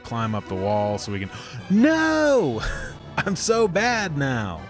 climb up the wall so we can... No! I'm so bad now.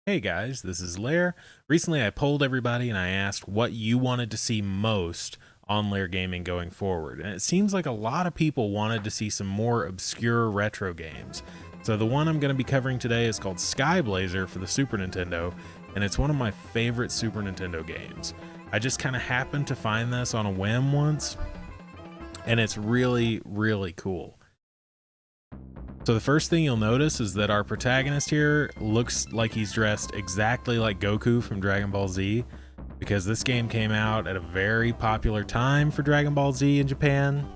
Hey guys, this is Lair. Recently I polled everybody and I asked what you wanted to see most on Lair Gaming going forward. And it seems like a lot of people wanted to see some more obscure retro games. So the one I'm going to be covering today is called Skyblazer for the Super Nintendo, and it's one of my favorite Super Nintendo games. I just kind of happened to find this on a whim once, and it's really, really cool. So the first thing you'll notice is that our protagonist here looks like he's dressed exactly like Goku from Dragon Ball Z, because this game came out at a very popular time for Dragon Ball Z in Japan,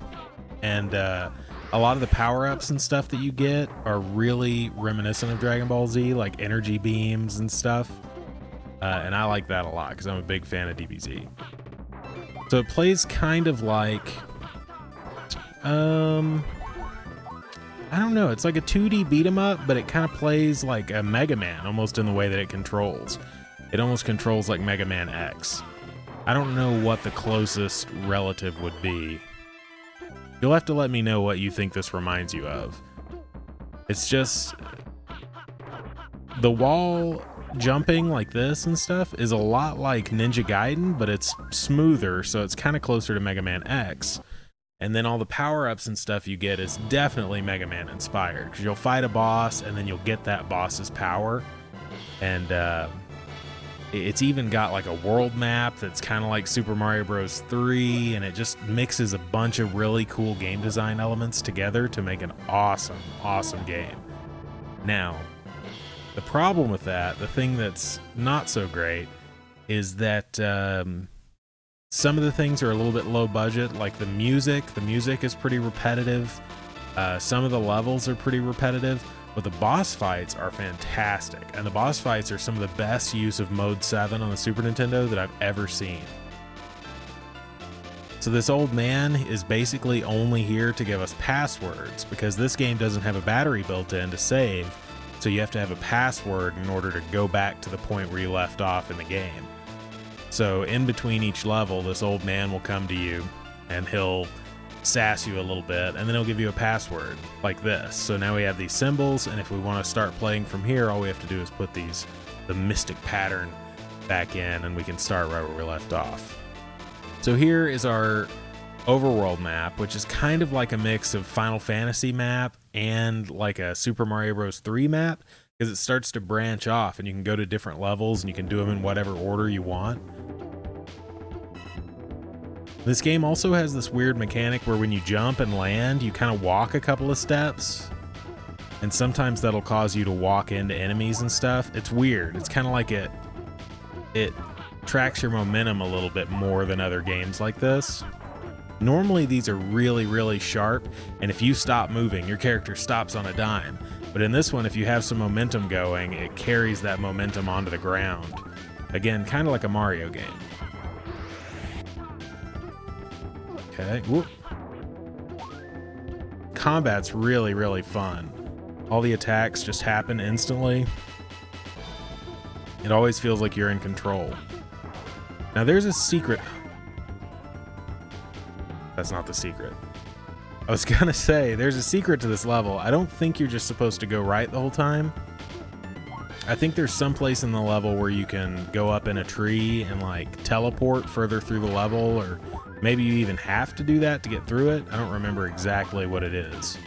and a lot of the power-ups and stuff that you get are really reminiscent of Dragon Ball Z, like energy beams and stuff, and I like that a lot because I'm a big fan of DBZ. So it plays kind of like... I don't know, it's like a 2D beat 'em up, but it kind of plays like a Mega Man, almost in the way that it controls. It almost controls like Mega Man X. I don't know what the closest relative would be. You'll have to let me know what you think this reminds you of. It's just... the wall jumping like this and stuff is a lot like Ninja Gaiden, but it's smoother, so it's kind of closer to Mega Man X. And then all the power-ups and stuff you get is definitely Mega Man inspired, because you'll fight a boss and then you'll get that boss's power. And it's even got like a world map that's kind of like Super Mario Bros. 3, and it just mixes a bunch of really cool game design elements together to make an awesome, awesome game. Now, the problem with that, the thing that's not so great, is that some of the things are a little bit low budget, like the music. The music is pretty repetitive. Some of the levels are pretty repetitive, but the boss fights are fantastic. And the boss fights are some of the best use of Mode 7 on the Super Nintendo that I've ever seen. So this old man is basically only here to give us passwords, because this game doesn't have a battery built in to save, so you have to have a password in order to go back to the point where you left off in the game. So in between each level, this old man will come to you and he'll sass you a little bit, and then he'll give you a password like this. So now we have these symbols, and if we want to start playing from here, all we have to do is put the mystic pattern back in, and we can start right where we left off. So here is our overworld map, which is kind of like a mix of Final Fantasy map and like a Super Mario Bros. 3 map, because it starts to branch off and you can go to different levels and you can do them in whatever order you want. This game also has this weird mechanic where when you jump and land, you kind of walk a couple of steps, and sometimes that'll cause you to walk into enemies and stuff. It's weird. It's kind of like it tracks your momentum a little bit more than other games like this. Normally these are really, really sharp, and if you stop moving, your character stops on a dime. But in this one, if you have some momentum going, it carries that momentum onto the ground. Again, kind of like a Mario game. Okay, whoop. Combat's really, really fun. All the attacks just happen instantly. It always feels like you're in control. Now there's a secret. That's not the secret. I was gonna say, there's a secret to this level. I don't think you're just supposed to go right the whole time. I think there's some place in the level where you can go up in a tree and like teleport further through the level, or maybe you even have to do that to get through it. I don't remember exactly what it is.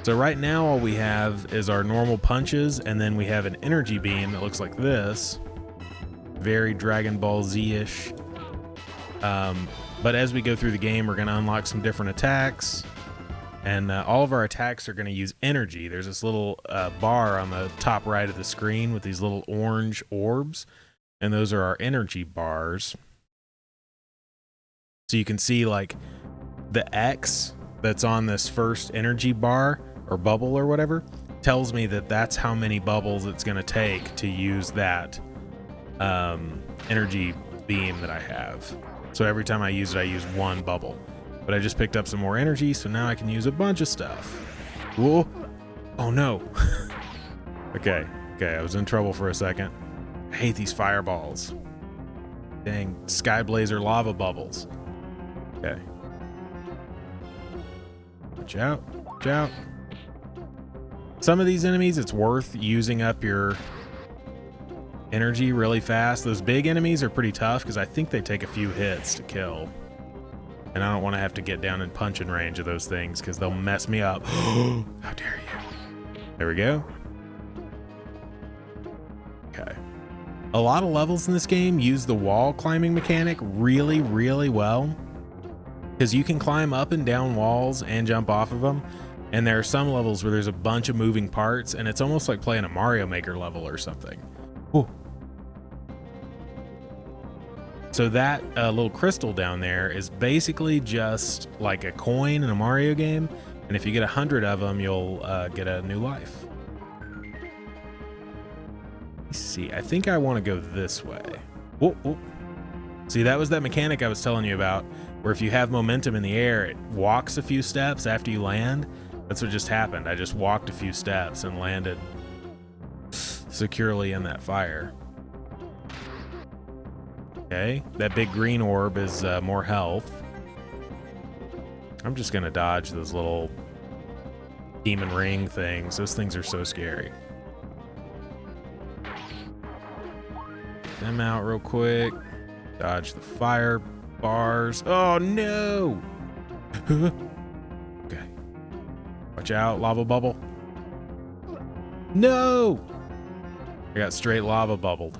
So right now all we have is our normal punches, and then we have an energy beam that looks like this. Very Dragon Ball Z-ish. But as we go through the game, we're going to unlock some different attacks, and all of our attacks are going to use energy. There's this little bar on the top right of the screen with these little orange orbs, and those are our energy bars. So you can see like the X that's on this first energy bar or bubble or whatever tells me that that's how many bubbles it's going to take to use that energy beam that I have. So every time I use it, I use one bubble. But I just picked up some more energy, so now I can use a bunch of stuff. Whoa. Oh no. Okay, I was in trouble for a second. I hate these fireballs. Dang, Skyblazer lava bubbles. Okay. Watch out, watch out. Some of these enemies, it's worth using up your energy really fast. Those big enemies are pretty tough because I think they take a few hits to kill. And I don't want to have to get down in punching range of those things because they'll mess me up. How dare you? There we go. Okay. A lot of levels in this game use the wall climbing mechanic really, really well. Because you can climb up and down walls and jump off of them. And there are some levels where there's a bunch of moving parts and it's almost like playing a Mario Maker level or something. Ooh. So that little crystal down there is basically just like a coin in a Mario game. And if you get 100 of them, you'll get a new life. Let's see, I think I want to go this way. Whoa, whoa. See, that was that mechanic I was telling you about, where if you have momentum in the air, it walks a few steps after you land. That's what just happened. I just walked a few steps and landed securely in that fire. Okay, that big green orb is more health. I'm just gonna dodge those little demon ring things. Those things are so scary. Get them out real quick. Dodge the fire bars. Oh no! Okay. Watch out, lava bubble. No! I got straight lava bubbled.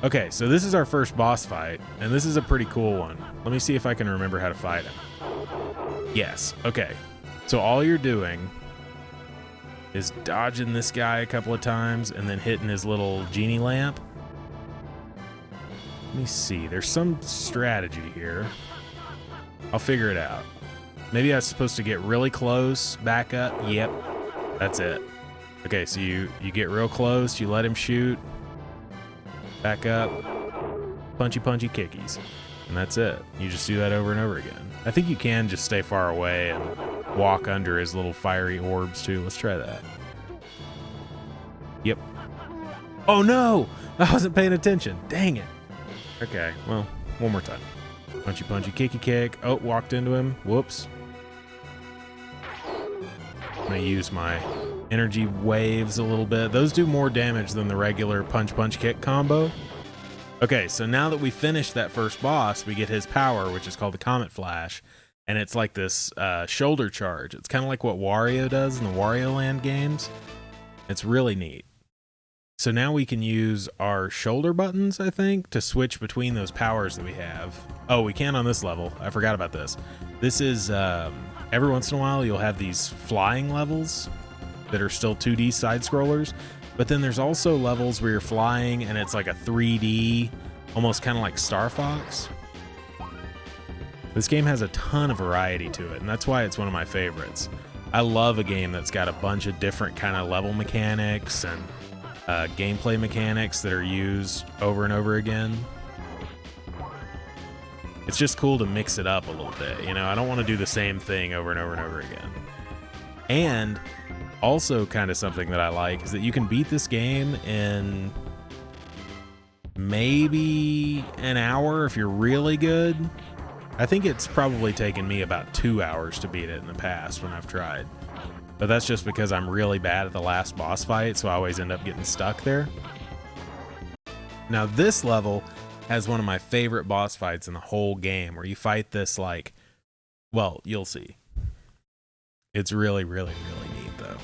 Okay, so this is our first boss fight, and this is a pretty cool one. Let me see if I can remember how to fight him. Yes, okay. So all you're doing is dodging this guy a couple of times and then hitting his little genie lamp. Let me see, there's some strategy here. I'll figure it out. Maybe I was supposed to get really close, back up. Yep, that's it. Okay, so you get real close, you let him shoot. Back up, punchy punchy kickies, and that's it. You just do that over and over again. I think you can just stay far away and walk under his little fiery orbs too. Let's try that. Yep. Oh no! I wasn't paying attention. Dang it. Okay, well, one more time. Punchy punchy kicky kick. Oh, walked into him. Whoops. I'm gonna use my energy waves a little bit. Those do more damage than the regular punch punch kick combo. Okay, so now that we finished that first boss, we get his power, which is called the Comet Flash, and it's like this shoulder charge. It's kind of like what Wario does in the Wario Land games. It's really neat. So now we can use our shoulder buttons, I think, to switch between those powers that we have. Oh, we can on this level. I forgot about this. This is, every once in a while, you'll have these flying levels that are still 2D side scrollers, but then there's also levels where you're flying and it's like a 3D, almost kind of like Star Fox. This game has a ton of variety to it, and that's why it's one of my favorites. I love a game that's got a bunch of different kind of level mechanics and gameplay mechanics that are used over and over again. It's just cool to mix it up a little bit, you know? I don't want to do the same thing over and over and over again. And also kind of something that I like is that you can beat this game in maybe an hour if you're really good. I think it's probably taken me about 2 hours to beat it in the past when I've tried. But that's just because I'm really bad at the last boss fight, so I always end up getting stuck there. Now this level has one of my favorite boss fights in the whole game, where you fight this like, well, you'll see. It's really, really, really neat though.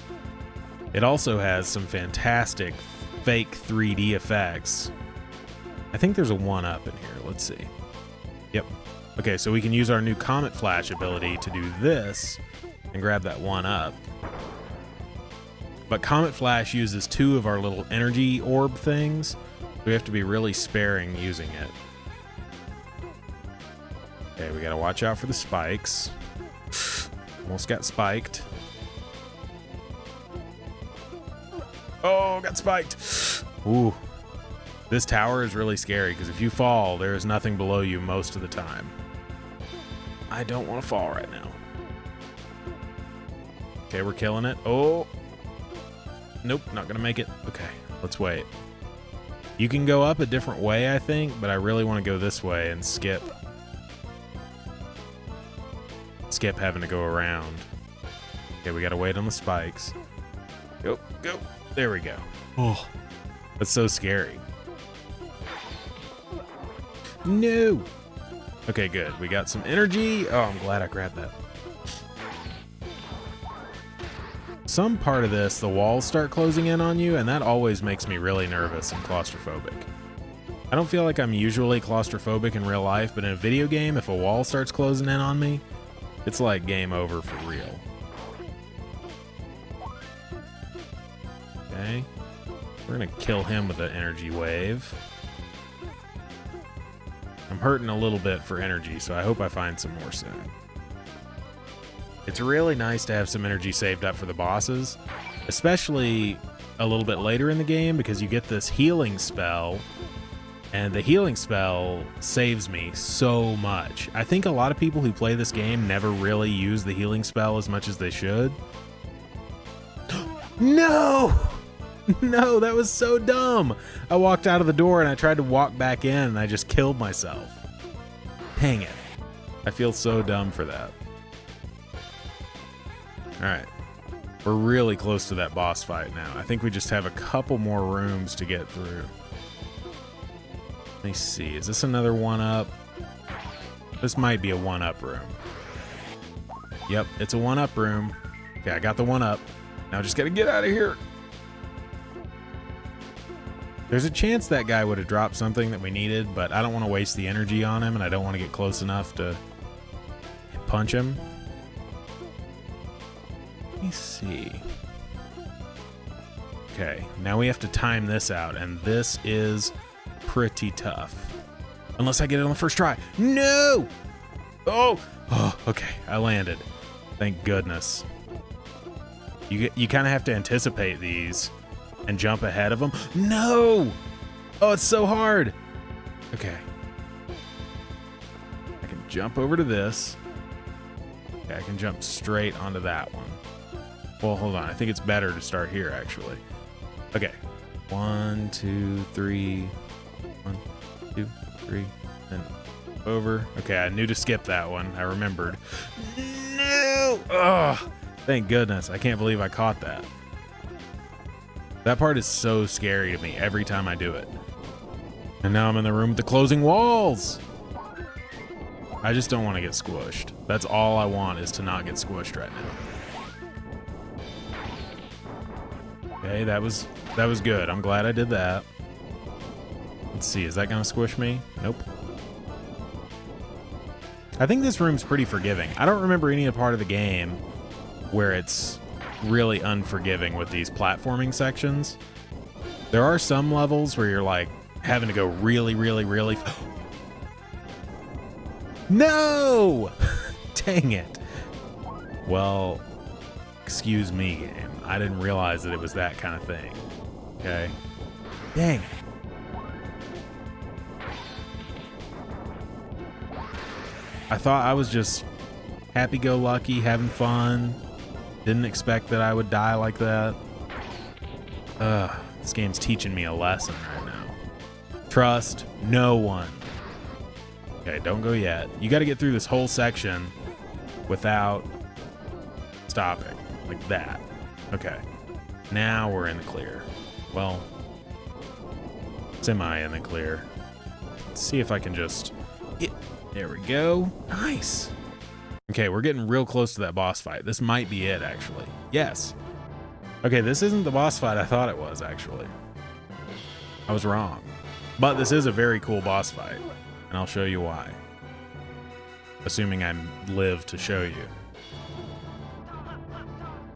It also has some fantastic fake 3D effects. I think there's a 1-up in here. Let's see. Yep. Okay, so we can use our new Comet Flash ability to do this and grab that 1-up. But Comet Flash uses 2 of our little energy orb things. We have to be really sparing using it. Okay, we gotta watch out for the spikes. Almost got spiked. Oh, got spiked. Ooh. This tower is really scary because if you fall, there is nothing below you most of the time. I don't want to fall right now. Okay, we're killing it. Oh. Nope, not gonna make it. Okay, let's wait. You can go up a different way, I think, but I really want to go this way and skip having to go around. Okay, we gotta wait on the spikes. Go, go. There we go. Oh, that's so scary. No. Okay, good. We got some energy. Oh, I'm glad I grabbed that. Some part of this, the walls start closing in on you, and that always makes me really nervous and claustrophobic. I don't feel like I'm usually claustrophobic in real life, but in a video game, if a wall starts closing in on me, it's like game over for real. Okay. We're gonna kill him with an energy wave. I'm hurting a little bit for energy, so I hope I find some more soon. It's really nice to have some energy saved up for the bosses, especially a little bit later in the game, because you get this healing spell, and the healing spell saves me so much. I think a lot of people who play this game never really use the healing spell as much as they should. No! No, that was so dumb. I walked out of the door and I tried to walk back in and I just killed myself. Dang it. I feel so dumb for that. Alright. We're really close to that boss fight now. I think we just have a couple more rooms to get through. Let me see. Is this another one-up? This might be a one-up room. Yep, it's a one-up room. Okay, I got the one-up. Now I just gotta get out of here. There's a chance that guy would have dropped something that we needed, but I don't want to waste the energy on him, and I don't want to get close enough to punch him. Let me see. Okay, now we have to time this out, and this is pretty tough. Unless I get it on the first try. No! Oh! Oh, okay, I landed. Thank goodness. You kind of have to anticipate these and jump ahead of them. No! Oh, it's so hard. Okay. I can jump over to this. Okay, I can jump straight onto that one. Well, hold on. I think it's better to start here, actually. Okay. 1, 2, 3. 1, 2, 3. And over. Okay, I knew to skip that one. I remembered. No! Ugh! Thank goodness. I can't believe I caught that. That part is so scary to me every time I do it. And now I'm in the room with the closing walls. I just don't want to get squished. That's all I want, is to not get squished right now. Okay, that was good. I'm glad I did that. Let's see, is that gonna squish me? Nope. I think this room's pretty forgiving. I don't remember any part of the game where it's really unforgiving with these platforming sections. There are some levels where you're like having to go really, really, really. No! Dang it. Well, excuse me, game. I didn't realize that it was that kind of thing. Okay. Dang it. I thought I was just happy-go-lucky, having fun. Didn't expect that I would die like that. This game's teaching me a lesson right now. Trust no one. Okay, don't go yet. You got to get through this whole section without stopping. Like that. Okay. Now we're in the clear. Well, semi in the clear. Let's see if I can just... There we go. Nice. Okay, we're getting real close to that boss fight. This might be it, actually. Yes. Okay, this isn't the boss fight I thought it was, actually. I was wrong. But this is a very cool boss fight, and I'll show you why. Assuming I live to show you.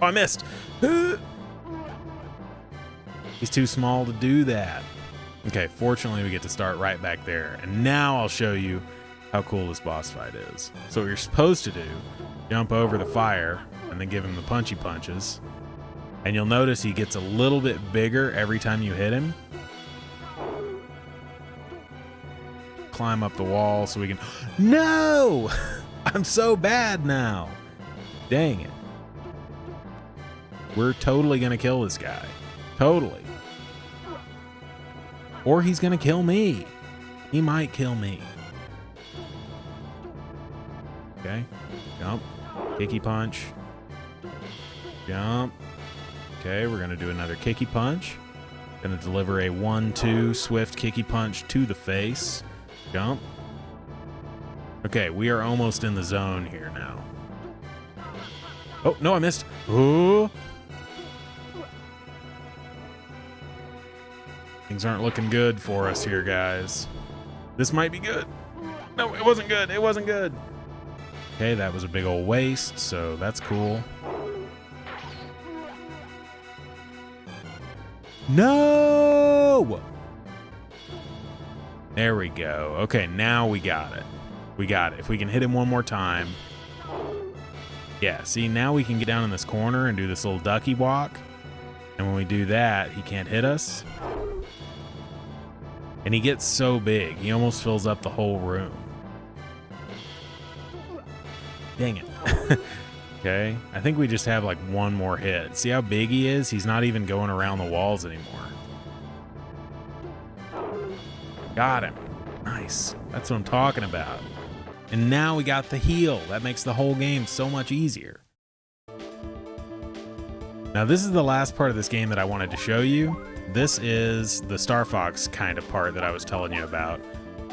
Oh, I missed! He's too small to do that. Okay, fortunately we get to start right back there, and now I'll show you how cool this boss fight is. So what you're supposed to do, jump over the fire and then give him the punchy punches. And you'll notice he gets a little bit bigger every time you hit him. Climb up the wall so we can... No! I'm so bad now. Dang it. We're totally gonna kill this guy. Totally. Or he's gonna kill me. He might kill me. Okay, jump, kicky punch, jump. Okay, we're gonna do another kicky punch. Gonna deliver a 1-2 swift kicky punch to the face. Jump. Okay, we are almost in the zone here now. Oh, no, I missed. Ooh. Things aren't looking good for us here, guys. This might be good. No, it wasn't good. It wasn't good. Okay, that was a big old waste, so that's cool. No! There we go. Okay, now we got it. We got it. If we can hit him one more time. Yeah, see, now we can get down in this corner and do this little ducky walk. And when we do that, he can't hit us. And he gets so big, he almost fills up the whole room. Dang it. Okay, I think we just have like one more hit. See how big he is? He's not even going around the walls anymore. Got him. Nice. That's what I'm talking about. And now we got the heal. That makes the whole game so much easier. Now this is the last part of this game that I wanted to show you. This is the Star Fox kind of part that I was telling you about.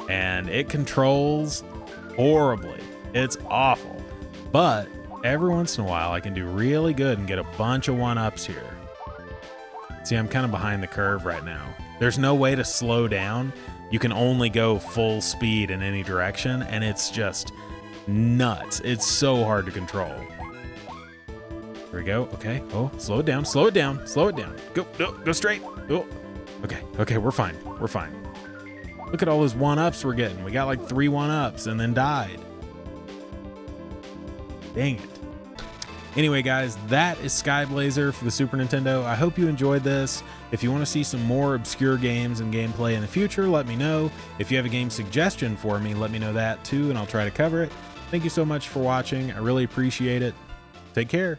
And it controls horribly. It's awful. But every once in a while I can do really good and get a bunch of 1-ups here. See, I'm kind of behind the curve right now. There's no way to slow down. You can only go full speed in any direction, and it's just nuts. It's so hard to control. Here we go. Okay. Oh, slow it down. Slow it down. Slow it down. Go. No, go straight. Oh. Okay. Okay. We're fine. We're fine. Look at all those 1-ups we're getting. We got like 3 1-ups and then died. Dang it. Anyway, guys, that is Skyblazer for the Super Nintendo. I hope you enjoyed this. If you want to see some more obscure games and gameplay in the future, let me know. If you have a game suggestion for me, let me know that too, and I'll try to cover it. Thank you so much for watching. I really appreciate it. Take care.